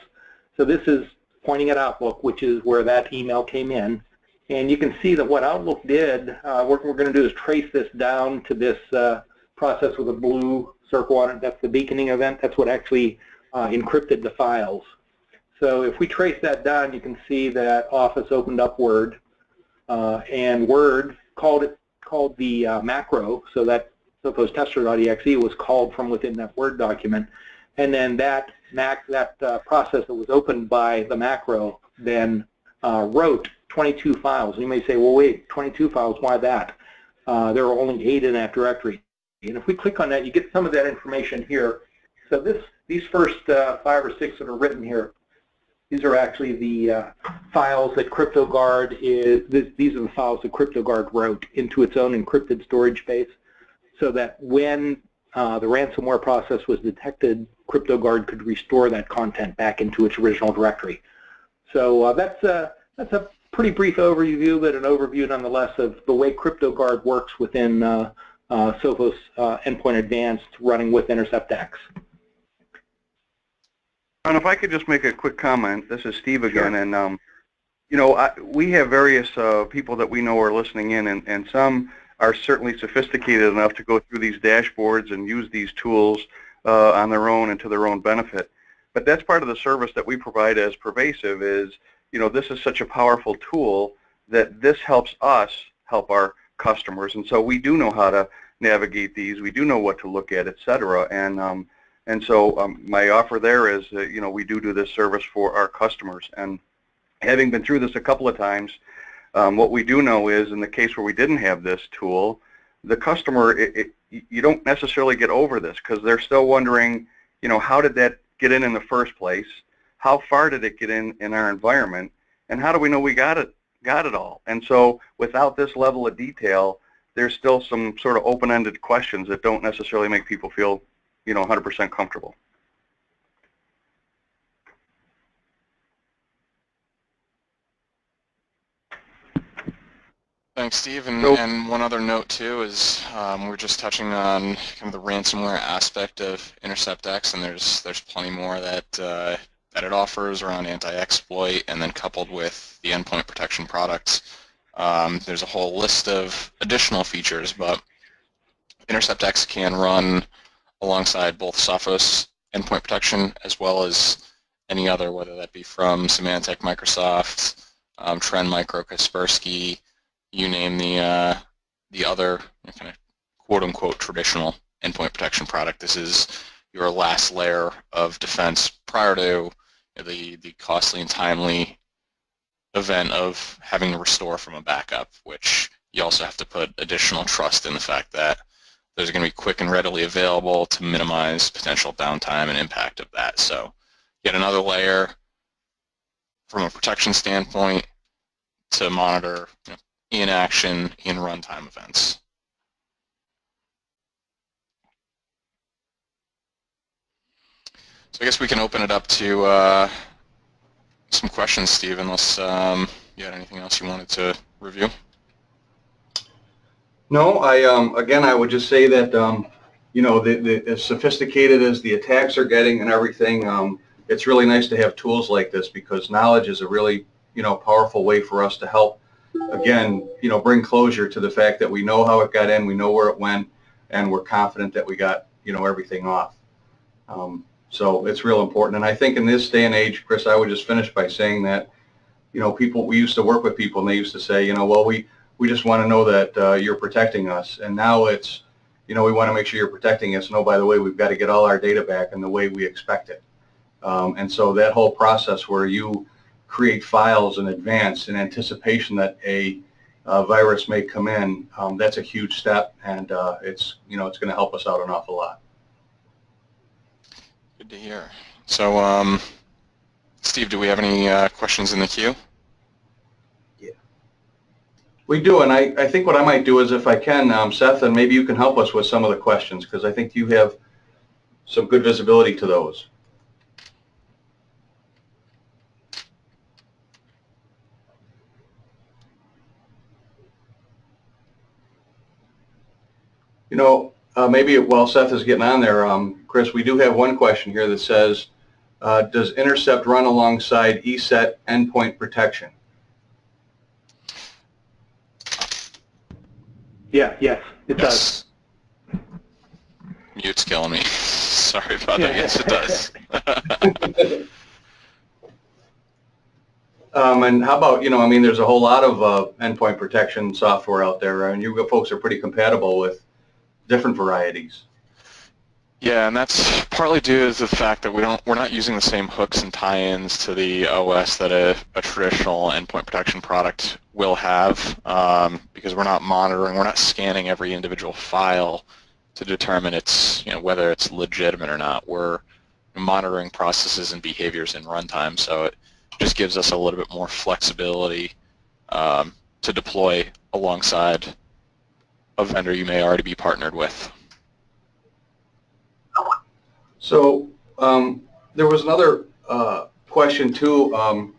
So this is pointing at Outlook, which is where that email came in. And you can see that what Outlook did, what we're going to do is trace this down to this process with a blue circle on it. That's the beaconing event. That's what actually encrypted the files. So if we trace that down, you can see that Office opened up Word, and Word called the macro, so that Sophos tester.exe was called from within that Word document, and then that process that was opened by the macro then wrote 22 files. You may say, well, wait, 22 files, why that? There are only 8 in that directory. And if we click on that, you get some of that information here. So these first 5 or 6 that are written here, these are actually the files that CryptoGuard these are the files that CryptoGuard wrote into its own encrypted storage space, so that when the ransomware process was detected, CryptoGuard could restore that content back into its original directory. So that's a pretty brief overview, but an overview nonetheless of the way CryptoGuard works within Sophos Endpoint Advanced running with InterceptX. And if I could just make a quick comment, this is Steve again, and you know, we have various people that we know are listening in, and some are certainly sophisticated enough to go through these dashboards and use these tools on their own and to their own benefit. But that's part of the service that we provide as Pervasive is, you know, this is such a powerful tool that this helps us help our customers, and so we do know how to navigate these, we do know what to look at, etc. And so my offer there is, you know, we do this service for our customers. And having been through this a couple of times, what we do know is in the case where we didn't have this tool, the customer, you don't necessarily get over this because they're still wondering, you know, how did that get in the first place? How far did it get in our environment? And how do we know we got it all? And so without this level of detail, there's still some sort of open-ended questions that don't necessarily make people feel, you know, 100% comfortable. Thanks, Steve. And one other note too is we're just touching on kind of the ransomware aspect of InterceptX, and there's plenty more that that it offers around anti-exploit, and then coupled with the endpoint protection products, there's a whole list of additional features. But InterceptX can run alongside both Sophos endpoint protection as well as any other, whether that be from Symantec, Microsoft, Trend Micro, Kaspersky, you name the other kind of quote-unquote traditional endpoint protection product. This is your last layer of defense prior to the costly and timely event of having to restore from a backup, which you also have to put additional trust in the fact that those are going to be quick and readily available to minimize potential downtime and impact of that. So yet another layer from a protection standpoint to monitor in action, in runtime events. So I guess we can open it up to some questions, Steve, unless you had anything else you wanted to review. No, again, I would just say that you know, as sophisticated as the attacks are getting and everything, it's really nice to have tools like this because knowledge is a really, you know, powerful way for us to help, again, you know, bring closure to the fact that we know how it got in, we know where it went, and we're confident that we got, you know, everything off. So it's real important. And I think in this day and age, Chris, I would just finish by saying that, you know, we used to work with people and they used to say, you know, well, we just want to know that you're protecting us. And now it's, you know, we want to make sure you're protecting us. And oh, by the way, we've got to get all our data back in the way we expect it. And so that whole process where you create files in advance in anticipation that a virus may come in, that's a huge step, and it's, you know, it's going to help us out an awful lot. Good to hear. So, Steve, do we have any questions in the queue? Yeah, we do, and I think what I might do is, if I can, Seth, and maybe you can help us with some of the questions because I think you have some good visibility to those. You know, Maybe while Seth is getting on there, Chris, we do have one question here that says, does Intercept run alongside ESET endpoint protection? Yeah, yes, it does. Mute's killing me. Sorry about that. Yes, it does. And how about, I mean, there's a whole lot of endpoint protection software out there, and you folks are pretty compatible with different varieties. Yeah, and that's partly due to the fact that we're not using the same hooks and tie-ins to the OS that a traditional endpoint protection product will have, because we're not scanning every individual file to determine whether it's legitimate or not. We're monitoring processes and behaviors in runtime, so it just gives us a little bit more flexibility to deploy alongside a vendor you may already be partnered with. So there was another question too,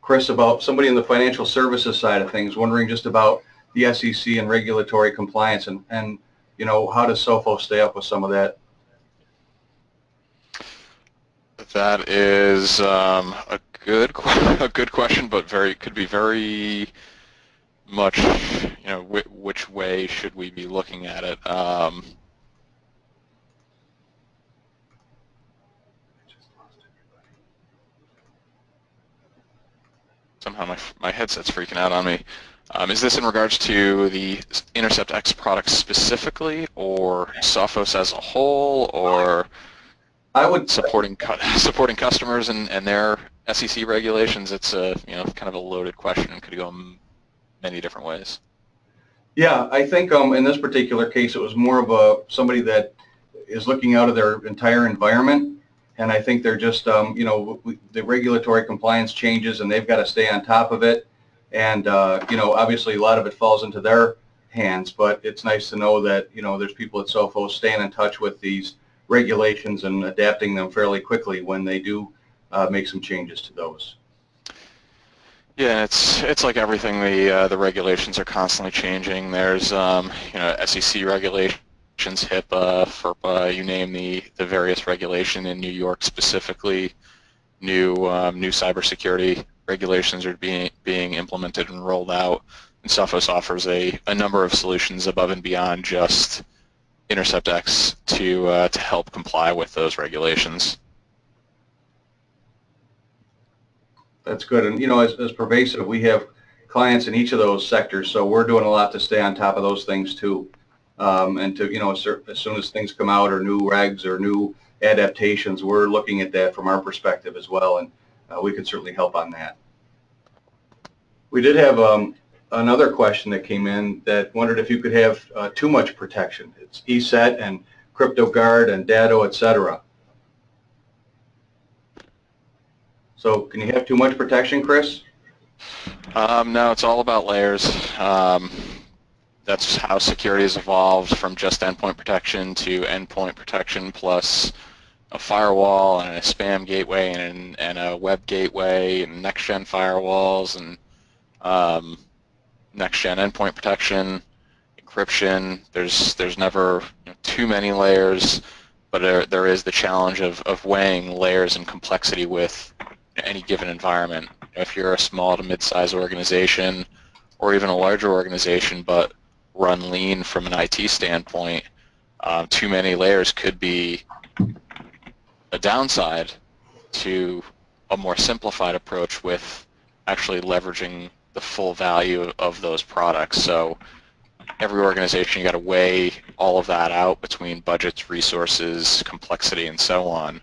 Chris, about somebody in the financial services side of things, wondering just about the SEC and regulatory compliance, and how does Sophos stay up with some of that? That is a good question, but could be very much, which way should we be looking at it? Somehow my headset's freaking out on me. Is this in regards to the Intercept X product specifically, or Sophos as a whole, or I would supporting customers and their SEC regulations? It's a kind of a loaded question and could go many different ways. Yeah, I think in this particular case it was more of somebody that is looking out of their entire environment. And I think they're just, the regulatory compliance changes, and they've got to stay on top of it. And, obviously a lot of it falls into their hands, but it's nice to know that, there's people at Sophos staying in touch with these regulations and adapting them fairly quickly when they do make some changes to those. Yeah, it's like everything. The regulations are constantly changing. There's, SEC regulations, HIPAA, FERPA, you name the various regulation in New York specifically. New cybersecurity regulations are being implemented and rolled out, and Sophos offers a number of solutions above and beyond just Intercept X to help comply with those regulations. That's good, and as Pervasive, we have clients in each of those sectors, so we're doing a lot to stay on top of those things too. And to, as soon as things come out, or new regs or new adaptations, we're looking at that from our perspective as well, and we can certainly help on that. We did have another question that came in that wondered if you could have too much protection. It's ESET and CryptoGuard and Dado, etc. So can you have too much protection, Chris? No, it's all about layers. That's how security has evolved, from just endpoint protection to endpoint protection plus a firewall and a spam gateway and a web gateway and next-gen firewalls and next-gen endpoint protection, encryption. There's never too many layers, but there is the challenge of weighing layers and complexity with any given environment. If you're a small to mid-sized organization or even a larger organization but run lean from an IT standpoint, too many layers could be a downside to a more simplified approach with actually leveraging the full value of those products. So every organization, you got to weigh all of that out between budgets, resources, complexity, and so on.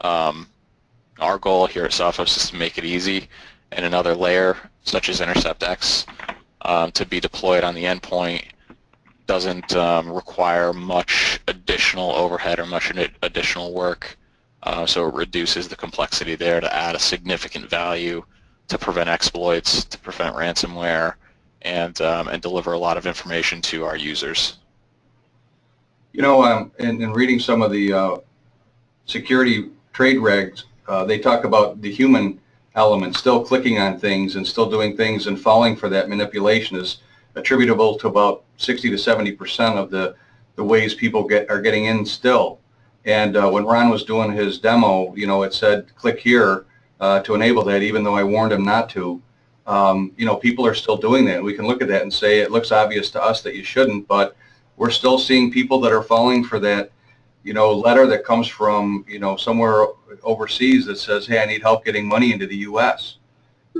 Our goal here at Sophos is to make it easy, and another layer, such as Intercept X, to be deployed on the endpoint doesn't require much additional overhead or much additional work, so it reduces the complexity there to add a significant value to prevent exploits, to prevent ransomware, and deliver a lot of information to our users. In reading some of the security trade regs, they talk about the human element still clicking on things and still doing things and falling for that manipulation is attributable to about 60 to 70% of the the ways people are getting in still. And when Ron was doing his demo, you know, it said click here to enable that, even though I warned him not to. You know, people are still doing that. We can look at that and say it looks obvious to us that you shouldn't, but we're still seeing people that are falling for that, you know, letter that comes from, you know, somewhere overseas that says, hey, I need help getting money into the U.S.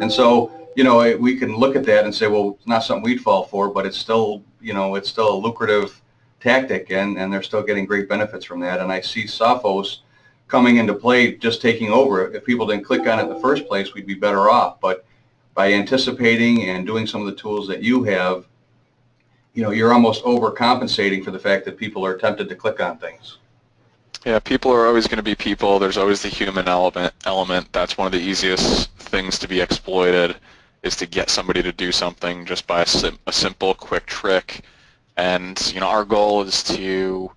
And so, you know, we can look at that and say, well, it's not something we'd fall for, but it's still, you know, it's still a lucrative tactic, and they're still getting great benefits from that. And I see Sophos coming into play, just taking over. If people didn't click on it in the first place, we'd be better off. But by anticipating and doing some of the tools that you have, you know, you're almost overcompensating for the fact that people are tempted to click on things. Yeah, people are always going to be people. There's always the human element. That's one of the easiest things to be exploited, is to get somebody to do something just by a simple, quick trick. And, you know, our goal is to, you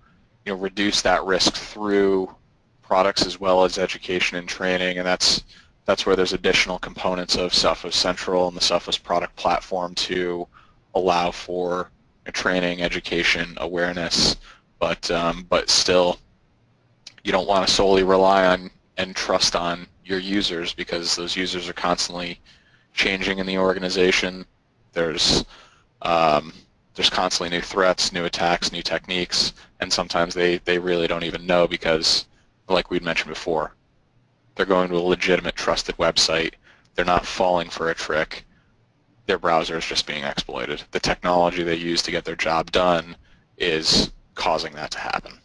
know, reduce that risk through products as well as education and training, and that's where there's additional components of Sophos Central and the Sophos product platform to allow for training, education, awareness, but still, you don't want to solely rely on and trust on your users, because those users are constantly changing in the organization. There's constantly new threats, new attacks, new techniques, and sometimes they really don't even know, because, like we'd mentioned before, they're going to a legitimate, trusted website. They're not falling for a trick. Their browser is just being exploited. The technology they use to get their job done is causing that to happen.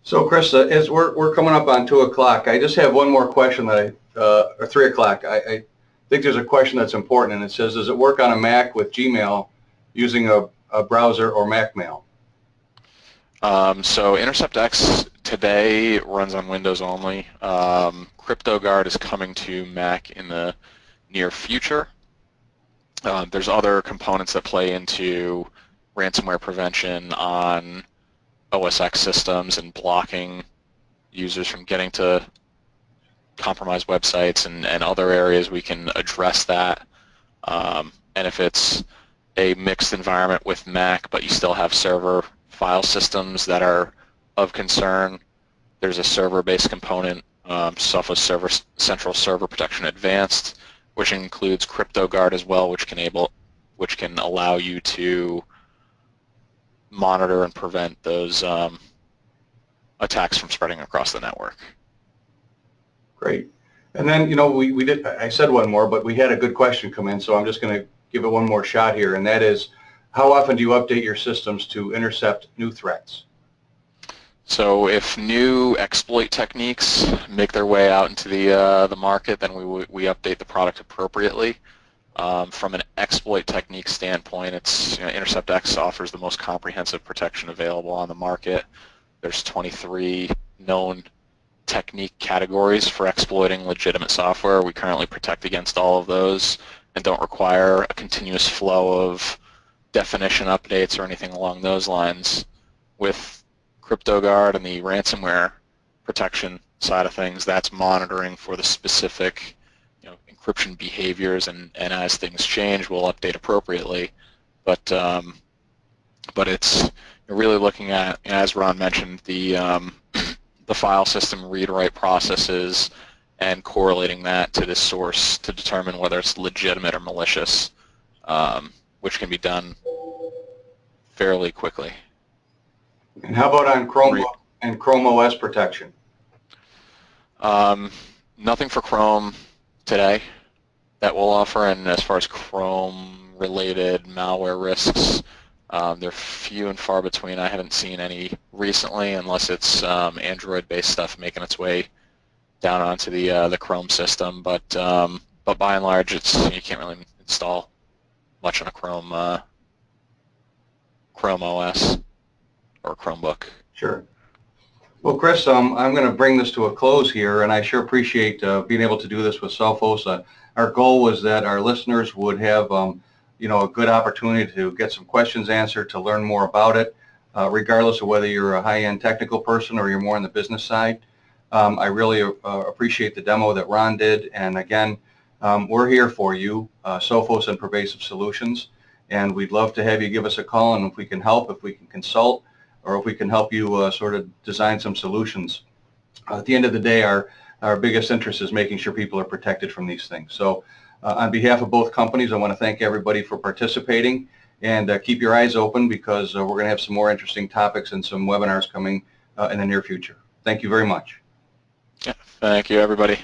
So, Chris, as we're coming up on 2 o'clock, I just have one more question that or 3 o'clock. I think there's a question that's important, and it says, does it work on a Mac with Gmail using a browser or Mac Mail? So InterceptX today runs on Windows only. CryptoGuard is coming to Mac in the near future. There's other components that play into ransomware prevention on OS X systems and blocking users from getting to compromised websites, and other areas we can address that. And if it's a mixed environment with Mac, but you still have server file systems that are of concern, there's a server-based component, Sophos Central Server Protection Advanced, which includes CryptoGuard as well, which can allow you to monitor and prevent those attacks from spreading across the network. Great. And then, you know, we did, I said one more, but we had a good question come in, so I'm just going to give it one more shot here, and that is, how often do you update your systems to intercept new threats? So if new exploit techniques make their way out into the market, then we update the product appropriately. From an exploit technique standpoint, it's, you know, InterceptX offers the most comprehensive protection available on the market. There's 23 known technique categories for exploiting legitimate software. We currently protect against all of those and don't require a continuous flow of definition updates or anything along those lines. With CryptoGuard and the ransomware protection side of things, that's monitoring for the specific, you know, encryption behaviors, and as things change, we'll update appropriately. But it's really looking at, as Ron mentioned, the file system read-write processes and correlating that to the source to determine whether it's legitimate or malicious, which can be done fairly quickly. And how about on Chrome and Chrome OS protection? Nothing for Chrome today that we'll offer, and as far as Chrome-related malware risks, they're few and far between. I haven't seen any recently, unless it's Android-based stuff making its way down onto the Chrome system. But by and large, you can't really install much on a Chrome OS or Chromebook. Sure. Well, Chris, I'm going to bring this to a close here, and I sure appreciate being able to do this with Sophos. Our goal was that our listeners would have, you know, a good opportunity to get some questions answered, to learn more about it, regardless of whether you're a high-end technical person or you're more on the business side. I really appreciate the demo that Ron did, and again, we're here for you, Sophos and Pervasive Solutions. and we'd love to have you give us a call, and if we can help, if we can consult, or if we can help you sort of design some solutions. At the end of the day, our biggest interest is making sure people are protected from these things. So on behalf of both companies, I want to thank everybody for participating, and keep your eyes open, because we're going to have some more interesting topics and some webinars coming in the near future. Thank you very much. Yeah, thank you, everybody.